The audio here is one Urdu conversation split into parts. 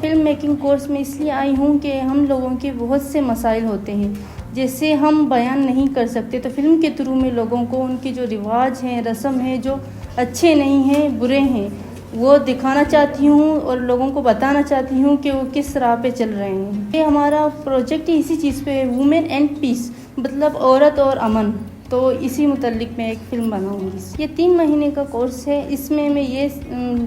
فلم میکنگ کورس میں اس لیے آئی ہوں کہ ہم لوگوں کے بہت سے مسائل ہوتے ہیں جیسے ہم بیان نہیں کر سکتے، تو فلم کے تھرو میں لوگوں کو ان کے جو رواج ہیں، رسم ہیں، جو اچھے نہیں ہیں، برے ہیں، وہ دکھانا چاہتی ہوں اور لوگوں کو بتانا چاہتی ہوں کہ وہ کس راہ پہ چل رہے ہیں۔ یہ ہمارا پروجیکٹ اسی چیز پہ ہے، وومن اینڈ پیس، مطلب عورت اور امن، تو اسی متعلق میں ایک فلم بناؤں گی۔ یہ 3 مہینے کا کورس ہے، اس میں یہ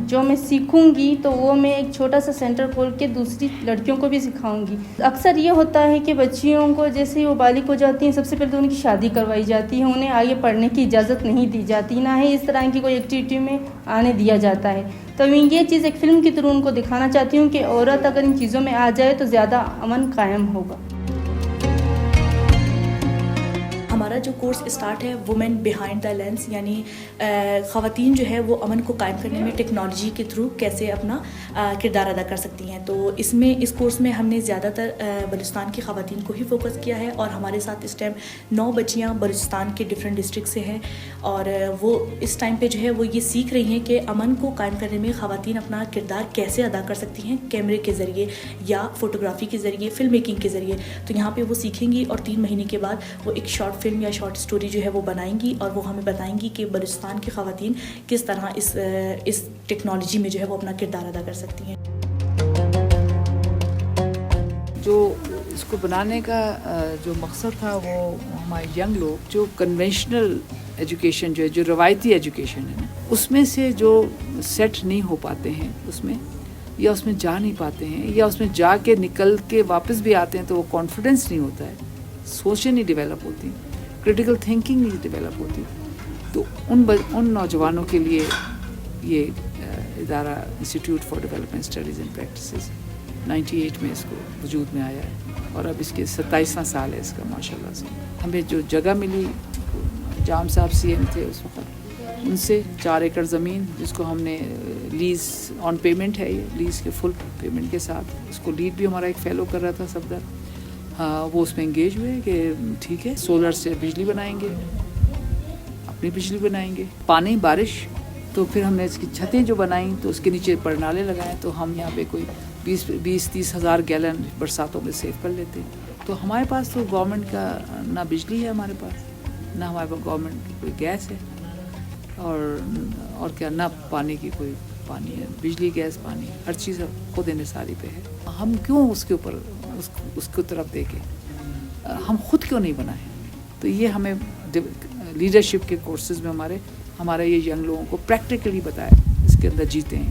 جو میں سیکھوں گی تو وہ میں ایک چھوٹا سا سینٹر کھول کے دوسری لڑکیوں کو بھی سکھاؤں گی۔ اکثر یہ ہوتا ہے کہ بچیوں کو جیسے ہی وہ بالغ ہو جاتی ہیں، سب سے پہلے تو ان کی شادی کروائی جاتی ہے، انہیں آگے پڑھنے کی اجازت نہیں دی جاتی، نہ ہی اس طرح کی کوئی ایکٹیویٹی میں آنے دیا جاتا ہے۔ تو میں یہ چیز ایک فلم کے تھرو ان کو دکھانا چاہتی ہوں کہ عورت اگر ان چیزوں میں آ جائے تو زیادہ امن قائم ہوگا۔ ہمارا جو کورس اسٹارٹ ہے وومن بیہائنڈ دا لینس، یعنی خواتین جو ہے وہ امن کو قائم کرنے میں ٹیکنالوجی کے تھرو کیسے اپنا کردار ادا کر سکتی ہیں۔ تو اس کورس میں ہم نے زیادہ تر بلوچستان کی خواتین کو ہی فوکس کیا ہے، اور ہمارے ساتھ اس ٹائم 9 بچیاں بلوچستان کے ڈفرینٹ ڈسٹرکٹ سے ہیں، اور وہ اس ٹائم پہ جو ہے وہ یہ سیکھ رہی ہیں کہ امن کو قائم کرنے میں خواتین اپنا کردار کیسے ادا کر سکتی ہیں، کیمرے کے ذریعے یا فوٹوگرافی کے ذریعے، فلم میکنگ کے ذریعے۔ تو یہاں پہ وہ سیکھیں گی، اور 3 مہینے کے بعد وہ ایک شارٹ فلم یا شارٹ سٹوری جو ہے وہ بنائیں گی، اور وہ ہمیں بتائیں گی کہ بلوچستان کی خواتین کس طرح اس ٹیکنالوجی میں جو ہے وہ اپنا کردار ادا کر سکتی ہیں۔ جو اس کو بنانے کا جو مقصد تھا وہ ہمارے ینگ لوگ جو کنونشنل ایجوکیشن جو ہے، جو روایتی ایجوکیشن ہے، اس میں سے جو سیٹ نہیں ہو پاتے ہیں، اس میں یا اس میں جا نہیں پاتے ہیں، یا اس میں جا کے نکل کے واپس بھی آتے ہیں تو وہ کانفیڈنس نہیں ہوتا ہے، سوچیں نہیں ڈیولپ ہوتی، کریٹیکل تھنکنگ نہیں ڈیولپ ہوتی، تو ان نوجوانوں کے لیے یہ ادارہ institute for development studies and practices 98 میں اس کو وجود میں آیا ہے، اور اب اس کے 27واں سال ہے اس کا ماشاء اللہ سے۔ ہمیں جو جگہ ملی، جام صاحب CM تھے اس وقت، ان سے 4 ایکڑ زمین جس کو ہم نے لیز آن پیمنٹ ہے، یہ لیز کے فل پیمنٹ کے ساتھ، اس کو لیڈ بھی ہمارا ایک فیلو کر رہا تھا صفدر، وہ اس میں انگیج ہوئے کہ ٹھیک ہے سولر سے بجلی بنائیں گے، اپنی بجلی بنائیں گے، پانی بارش، تو پھر ہم نے اس کی چھتیں جو بنائیں تو اس کے نیچے پرنالے لگائیں، تو ہم یہاں پہ کوئی 20-30 ہزار گیلن برساتوں میں سیو کر لیتے ہیں۔ تو ہمارے پاس تو گورنمنٹ کا نہ بجلی ہے ہمارے پاس، نہ ہمارے پاس گورنمنٹ کی کوئی گیس ہے، اور کیا، نہ پانی کی کوئی پانی ہے، بجلی گیس پانی ہر چیز خود انحصاری پہ ہے۔ ہم کیوں اس کے اوپر اس کی طرف دیکھیں، ہم خود کیوں نہیں بنائیں؟ تو یہ ہمیں لیڈرشپ کے کورسز میں ہمارے یہ ینگ لوگوں کو پریکٹیکلی بتایا، اس کے اندر جیتے ہیں۔